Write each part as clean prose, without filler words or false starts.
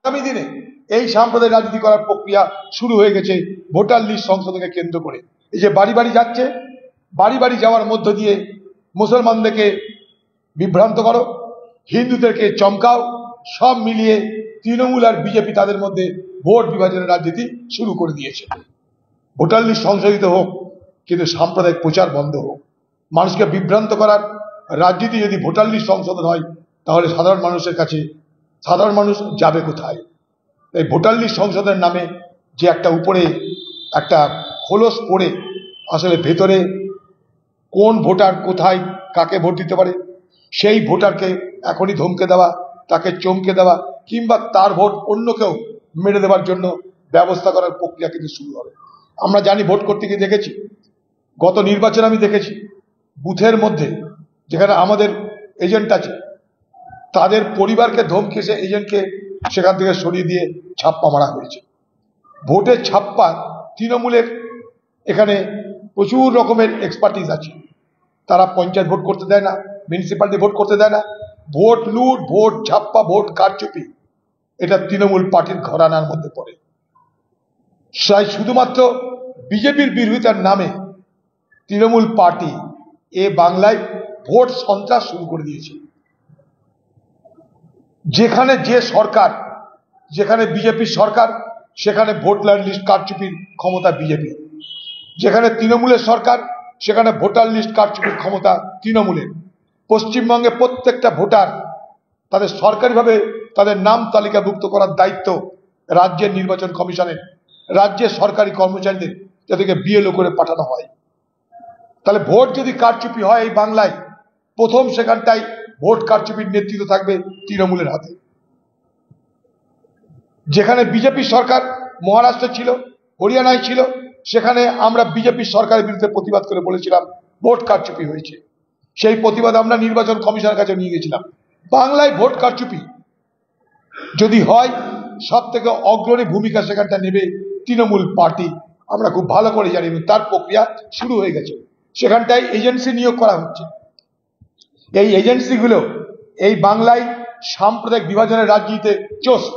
আগামী দিনে এই সাম্প্রদায়িক রাজনীতি করার প্রক্রিয়া শুরু হয়ে গেছে ভোটার লিস্ট সংশোধনকে কেন্দ্র করে। এই যে বাড়ি বাড়ি যাচ্ছে, বাড়ি বাড়ি যাওয়ার মধ্য দিয়ে মুসলমানদেরকে বিভ্রান্ত করো, হিন্দুদেরকে চমকাও, সব মিলিয়ে তৃণমূল আর বিজেপি তাদের মধ্যে ভোট বিভাজনের রাজনীতি শুরু করে দিয়েছে। ভোটার লিস্ট সংশোধিত হোক, কিন্তু সাম্প্রদায়িক প্রচার বন্ধ হোক। মানুষকে বিভ্রান্ত করার রাজনীতি যদি ভোটার লিস্ট সংশোধন হয়, তাহলে সাধারণ মানুষের কাছে সাধারণ মানুষ যাবে কোথায়? এই ভোটার লিস্ট সংশোধনের নামে যে একটা উপরে একটা খোলস পড়ে, আসলে ভেতরে কোন ভোটার কোথায় কাকে ভোট দিতে পারে সেই ভোটারকে এখনই ধমকে দেওয়া, তাকে চমকে দেওয়া, কিংবা তার ভোট অন্য কেউ মেরে দেওয়ার জন্য ব্যবস্থা করার প্রক্রিয়া কিন্তু শুরু হবে। আমরা জানি, ভোট করতে গিয়ে দেখেছি, গত নির্বাচনে আমি দেখেছি বুথের মধ্যে যেখানে আমাদের এজেন্ট আছে, তাদের পরিবারকে ধমকে সে এজেন্টকে সেখান থেকে সরিয়ে দিয়ে ছাপ্পা মারা হয়েছে। ভোটের ছাপ্পা তৃণমূলের এখানে প্রচুর রকমের এক্সপার্টিস আছে, তারা পঞ্চায়েত ভোট করতে দেয় না, মিউনিসিপ্যালিটি ভোট করতে দেয় না, ভোট লুট, ভোট ছাপ্পা, ভোট কারচুপি, এটা তৃণমূল পার্টির ঘরানার মধ্যে পড়ে। তাই শুধুমাত্র বিজেপির বিরোধিতার নামে তৃণমূল পার্টি এ বাংলায় ভোট সন্ত্রাস শুরু করে দিয়েছে। যেখানে যে সরকার, যেখানে বিজেপির সরকার, সেখানে ভোটার লিস্ট কারচুপির ক্ষমতা বিজেপি। যেখানে তৃণমূলের সরকার, সেখানে ভোটার লিস্ট কারচুপির ক্ষমতা তৃণমূলের। পশ্চিমবঙ্গে প্রত্যেকটা ভোটার তাদের সরকারিভাবে তাদের নাম তালিকাভুক্ত করার দায়িত্ব রাজ্যের নির্বাচন কমিশনের, রাজ্যের সরকারি কর্মচারীদের, যাদেরকে বিএলও করে পাঠানো হয়। তাহলে ভোট যদি কারচুপি হয় এই বাংলায়, প্রথম সেখানটাই ভোট কারচুপির নেতৃত্ব থাকবে তৃণমূলের হাতে। যেখানে বিজেপি সরকার মহারাষ্ট্রে ছিল, হরিয়ানায় ছিল, সেখানে আমরা বিজেপি সরকারের বিরুদ্ধে প্রতিবাদ করে বলেছিলাম ভোট কারচুপি হয়েছে। সেই প্রতিবাদ আমরা নির্বাচন কমিশনের কাছে নিয়ে গেছিলাম। বাংলায় ভোট কারচুপি যদি হয়, সব থেকে অগ্রণী ভূমিকা সেখানটা নেবে তৃণমূল পার্টি। আমরা খুব ভালো করে জানি, তার প্রক্রিয়া শুরু হয়ে গেছে। সেখানটায় এজেন্সি নিয়োগ করা হচ্ছে। এই এজেন্সিগুলো এই বাংলায় সাম্প্রদায়িক বিভাজনের রাজনীতিতে চোস্ত।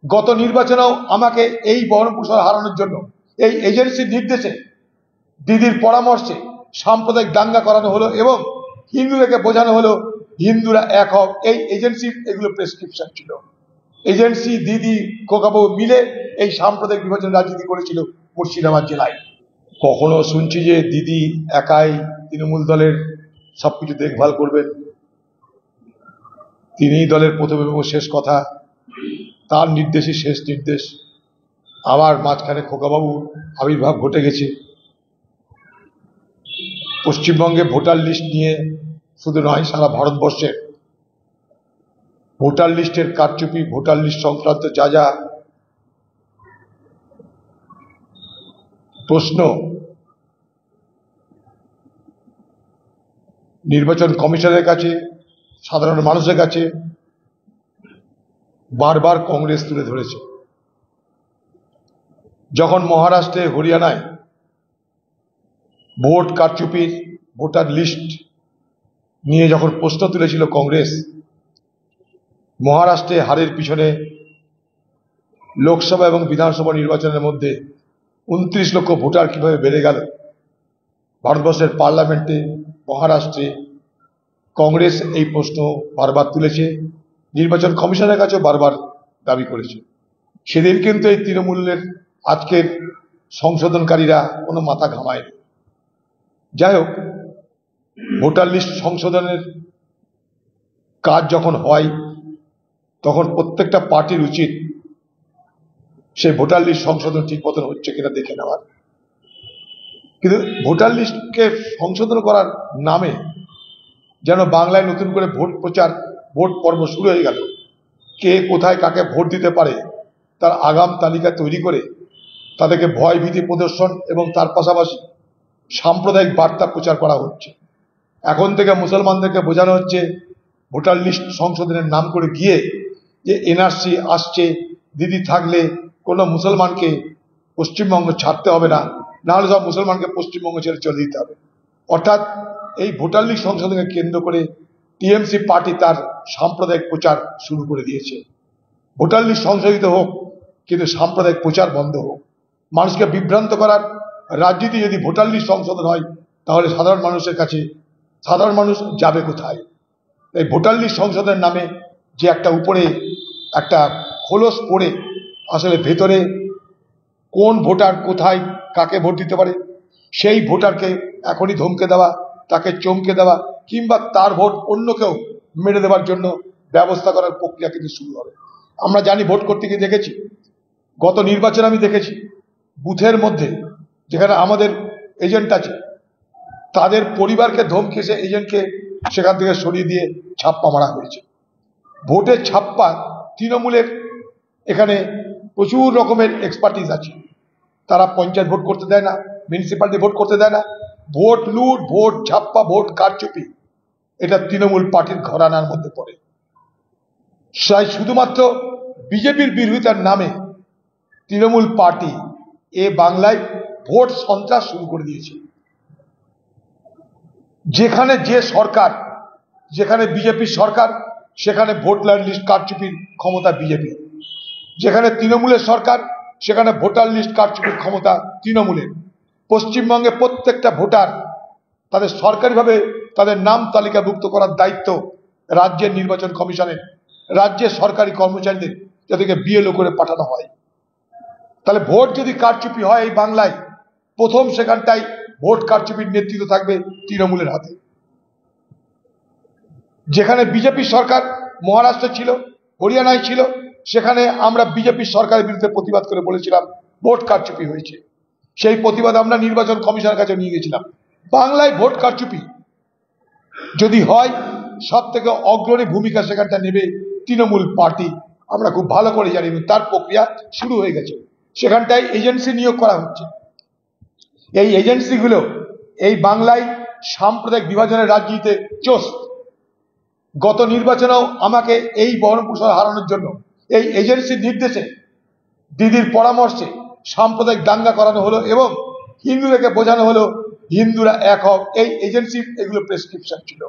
গত নির্বাচনেও আমাকে এই বহরমপুর শহর হারানোর জন্য এই এজেন্সির নির্দেশে, দিদির পরামর্শে সাম্প্রদায়িক দাঙ্গা করানো হলো এবং হিন্দুদেরকে বোঝানো হলো হিন্দুরা এক হোক। এই এজেন্সির এগুলো প্রেসক্রিপশন ছিল। এজেন্সি, দিদি, খোকাবাবু মিলে এই সাম্প্রদায়িক বিভাজন রাজনীতি করেছিল মুর্শিদাবাদ জেলায়। কখনো শুনছি যে দিদি একাই তৃণমূল দলের সবকিছু দেখভাল করবেন, তিনিই দলের প্রথম এবং শেষ কথা, তার নির্দেশই শেষ নির্দেশ। আবার মাঝখানে খোকাবাবু আবির্ভাব ঘটে গেছে। পশ্চিমবঙ্গে ভোটার লিস্ট নিয়ে শুধু নয়, সারা ভারতবর্ষের ভোটার লিস্টের কারচুপি, ভোটার লিস্ট সংক্রান্ত যা যা প্রশ্ন নির্বাচন কমিশনের কাছে, সাধারণ মানুষের কাছে বারবার কংগ্রেস তুলে ধরেছে। যখন মহারাষ্ট্রে, হরিয়ানায় ভোট কারচুপির, ভোটার লিস্ট নিয়ে যখন প্রশ্ন তুলেছিল কংগ্রেস, মহারাষ্ট্রে হারের পিছনে লোকসভা এবং বিধানসভা নির্বাচনের মধ্যে 29 লক্ষ ভোটার কিভাবে বেড়ে গেল, ভারতবর্ষের পার্লামেন্টে, মহারাষ্ট্রে কংগ্রেস এই প্রশ্ন বারবার তুলেছে, নির্বাচন কমিশনের কাছেও বারবার দাবি করেছে। সেদিন কিন্তু এই তৃণমূলের আজকের সংশোধনকারীরা কোনো মাথা ঘামায়নি। যাই হোক, ভোটার লিস্ট সংশোধনের কাজ যখন হয়, তখন প্রত্যেকটা পার্টির উচিত সেই ভোটার লিস্ট সংশোধন ঠিক মতন হচ্ছে কিনা দেখে নেওয়ার। কিন্তু ভোটার লিস্টকে সংশোধন করার নামে যেন বাংলায় নতুন করে ভোট প্রচার, ভোট পর্ব শুরু হয়ে গেল। কে কোথায় কাকে ভোট দিতে পারে তার আগাম তালিকা তৈরি করে তাদেরকে ভয় ভীতি প্রদর্শন এবং তার পাশাপাশি সাম্প্রদায়িক বার্তা প্রচার করা হচ্ছে। এখন থেকে মুসলমানদেরকে বোঝানো হচ্ছে ভোটার লিস্ট সংশোধনের নাম করে গিয়ে যে এনআরসি আসছে, দিদি থাকলে কোনো মুসলমানকে পশ্চিমবঙ্গ ছাড়তে হবে না, নাহলে সব মুসলমানকে পশ্চিমবঙ্গ ছেড়ে চলে দিতে হবে। অর্থাৎ এই ভোটার লিস্ট সংশোধনকে কেন্দ্র করে টিএমসি পার্টি তার সাম্প্রদায়িক প্রচার শুরু করে দিয়েছে। ভোটার লিস্ট সংশোধিত হোক, কিন্তু সাম্প্রদায়িক প্রচার বন্ধ হোক। মানুষকে বিভ্রান্ত করার রাজনীতি যদি ভোটার লিস্ট সংশোধন হয়, তাহলে সাধারণ মানুষের কাছে সাধারণ মানুষ যাবে কোথায়? এই ভোটার লিস্ট সংশোধনের নামে যে একটা উপরে একটা খোলস পড়ে, আসলে ভেতরে কোন ভোটার কোথায় কাকে ভোট দিতে পারে সেই ভোটারকে এখনই ধমকে দেওয়া, তাকে চমকে দেওয়া, কিংবা তার ভোট অন্য কেউ মেরে দেওয়ার জন্য ব্যবস্থা করার প্রক্রিয়া কিন্তু শুরু হবে। আমরা জানি, ভোট করতে গিয়ে দেখেছি, গত নির্বাচনে আমি দেখেছি বুথের মধ্যে যেখানে আমাদের এজেন্ট আছে, তাদের পরিবারকে ধমকে সে এজেন্টকে সেখান থেকে সরিয়ে দিয়ে ছাপ্পা মারা হয়েছে। ভোটের ছাপ্পা তৃণমূলের এখানে প্রচুর রকমের এক্সপার্টিস আছে, তারা পঞ্চায়েত ভোট করতে দেয় না, মিউনিসিপ্যালিটি ভোট করতে দেয় না, ভোট লুট, ভোট ছাপ্পা, ভোট কারচুপি, এটা তৃণমূল পার্টির ঘরানার মধ্যে পড়ে। তাই শুধুমাত্র বিজেপির বিরোধিতার নামে তৃণমূল পার্টি এ বাংলায় ভোট সন্ত্রাস শুরু করে দিয়েছে। যেখানে যে সরকার, যেখানে বিজেপির সরকার, সেখানে ভোটার লিস্ট কারচুপির ক্ষমতা বিজেপি। যেখানে তৃণমূলের সরকার, সেখানে ভোটার লিস্ট কারচুপির ক্ষমতা তৃণমূলের। পশ্চিমবঙ্গে প্রত্যেকটা ভোটার তাদের সরকারিভাবে তাদের নাম তালিকাভুক্ত করার দায়িত্ব রাজ্যের নির্বাচন কমিশনের, রাজ্যের সরকারি কর্মচারীদের, যাদেরকে বিএলও করে পাঠানো হয়। তাহলে ভোট যদি কারচুপি হয় এই বাংলায়, প্রথম সেখানটাই ভোট কারচুপির নেতৃত্ব থাকবে তৃণমূলের হাতে। যেখানে বিজেপির সরকার মহারাষ্ট্রে ছিল, হরিয়ানায় ছিল, সেখানে আমরা বিজেপির সরকারের বিরুদ্ধে প্রতিবাদ করে বলেছিলাম ভোট কারচুপি হয়েছে। সেই প্রতিবাদ আমরা নির্বাচন কমিশনের কাছে নিয়ে গেছিলাম। বাংলায় ভোট কারচুপি যদি হয়, সব থেকে অগ্রণী ভূমিকা সেখানটা নেবে তৃণমূল পার্টি। আমরা খুব ভালো করে জানি, তার প্রক্রিয়া শুরু হয়ে গেছে। সেখানটায় এজেন্সি নিয়োগ করা হচ্ছে। এই এজেন্সিগুলো এই বাংলায় সাম্প্রদায়িক বিভাজনের রাজনীতিতে চোস্ত। গত নির্বাচনেও আমাকে এই বহরমপুর হারানোর জন্য এই এজেন্সির নির্দেশে, দিদির পরামর্শে সাম্প্রদায়িক দাঙ্গা করানো হলো এবং হিন্দুদেরকে বোঝানো হলো হিন্দুরা এক হোক। এই এজেন্সির এগুলো প্রেসক্রিপশন ছিল।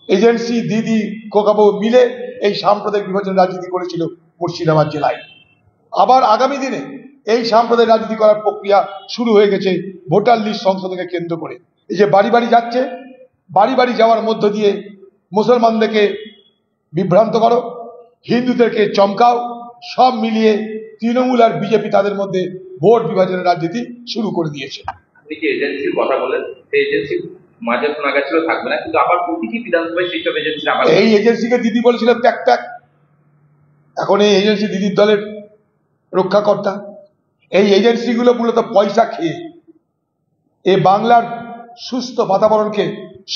এজেন্সি, দিদি, খোকাবু মিলে এই সাম্প্রদায়িক বিভাজন রাজনীতি করেছিল মুর্শিদাবাদ জেলায়। আবার আগামী দিনে এই সাম্প্রদায়িক রাজনীতি করার প্রক্রিয়া শুরু হয়ে গেছে ভোটার লিস্ট সংশোধনকে কেন্দ্র করে। এই যে বাড়ি বাড়ি যাচ্ছে, বাড়ি বাড়ি যাওয়ার মধ্য দিয়ে মুসলমানদেরকে বিভ্রান্ত করো, হিন্দুদেরকে চমকাও, সব মিলিয়ে তৃণমূল আর বিজেপি তাদের মধ্যে ভোট বিভাজনের রাজনীতি শুরু করে দিয়েছে। আপনি যে এজেন্সির কথা বলেন, সেই এজেন্সি মাঝে শোনা ছিল থাকবে না, কিন্তু আবার প্রতিটি বিধানসভায় সেই সব এজেন্সি আবার এই এজেন্সিকে দিদি বলেছিলেন ত্যাগ ত্যাগ। এখন এই এজেন্সি দিদির দলের রক্ষাকর্তা। এই এজেন্সিগুলো মূলত পয়সা খেয়ে এ বাংলার সুস্থ বাতাবরণকে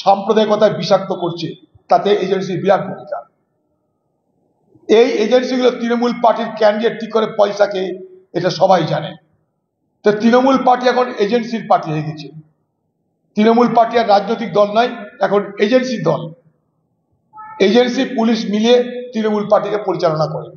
সাম্প্রদায়িকতায় বিষাক্ত করছে, তাতে এজেন্সির বিরাট ভূমিকা। এই এজেন্সিগুলো তৃণমূল পার্টির ক্যান্ডিডেট ঠিক করে পয়সা খেয়ে, এটা সবাই জানে। তো তৃণমূল পার্টি এখন এজেন্সির পার্টি হয়ে গেছে। তৃণমূল পার্টি আর রাজনৈতিক দল নয়, এখন এজেন্সির দল। এজেন্সি পুলিশ মিলিয়ে তৃণমূল পার্টিকে পরিচালনা করে।